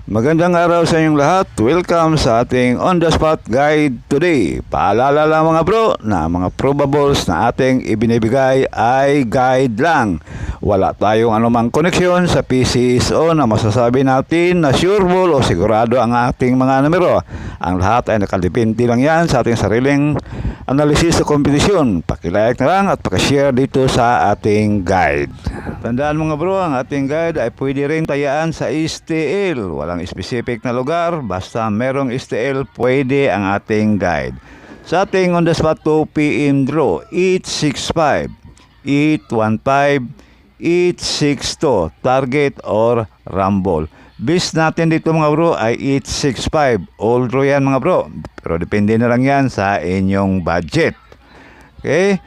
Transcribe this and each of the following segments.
Magandang araw sa inyong lahat. Welcome sa ating On The Spot Guide today. Paalala lang mga bro na mga probables na ating ibinibigay ay guide lang. Wala tayong anumang koneksyon sa PCSO na masasabi natin na sureball o sigurado ang ating mga numero. Ang lahat ay nakadepende lang yan sa ating sariling analysis sa kompetisyon. Pakilike na lang at pakishare dito sa ating guide. Tandaan mga bro, ang ating guide ay pwede rin tayaan sa STL. Walang specific na lugar, basta merong STL, pwede ang ating guide. Sa ating on the spot 2 PM draw, 865, 815, 862, target or rumble. Base natin dito mga bro ay 865. All draw yan mga bro. Pero depende na lang yan sa inyong budget. Okay?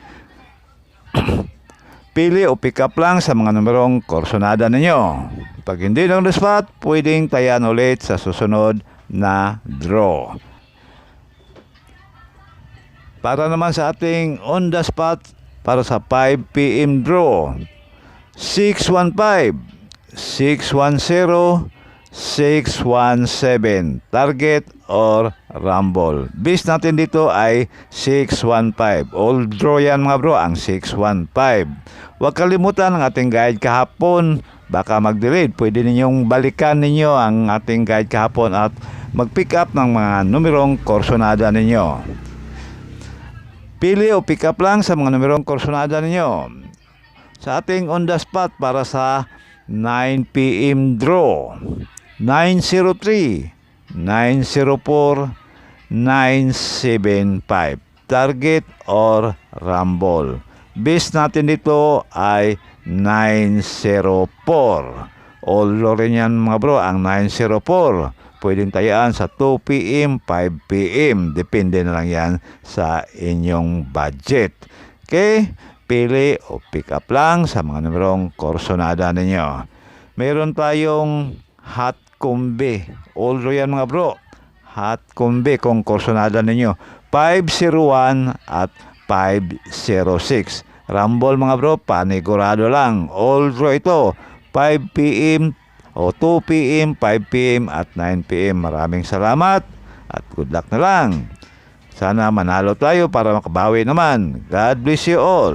Pili o pick up lang sa mga numerong korsonada ninyo. Pag hindi on the spot, pwedeng tayan ulit sa susunod na draw. Para naman sa ating on the spot para sa 5 PM draw, 615, 610, 617, target or rumble. Base natin dito ay 615. All draw yan mga bro, ang 615. Huwag kalimutan ang ating guide kahapon. Baka mag-delete. Pwede ninyong balikan ninyo ang ating guide kahapon at mag-pick up ng mga numerong korsonada ninyo. Pili o pick up lang sa mga numerong korsonada ninyo. Sa ating on the spot para sa 9 PM draw, 903, 904, 975, target or rumble. Base natin dito ay 904. All rin yan mga bro, ang 904. Pwedeng tayaan sa 2 PM, 5 PM. Depende na lang yan sa inyong budget. Okay? Pili o pick up lang sa mga numerong korsonada ninyo. Meron tayong hot combi. All yan mga bro. Hot combi kung korsonada ninyo. 501 at 506. Rumble mga bro, panigurado lang. All draw ito. 5 PM o 2 PM, 5 PM at 9 PM. Maraming salamat at good luck na lang. Sana manalo tayo para makabawi naman. God bless you all.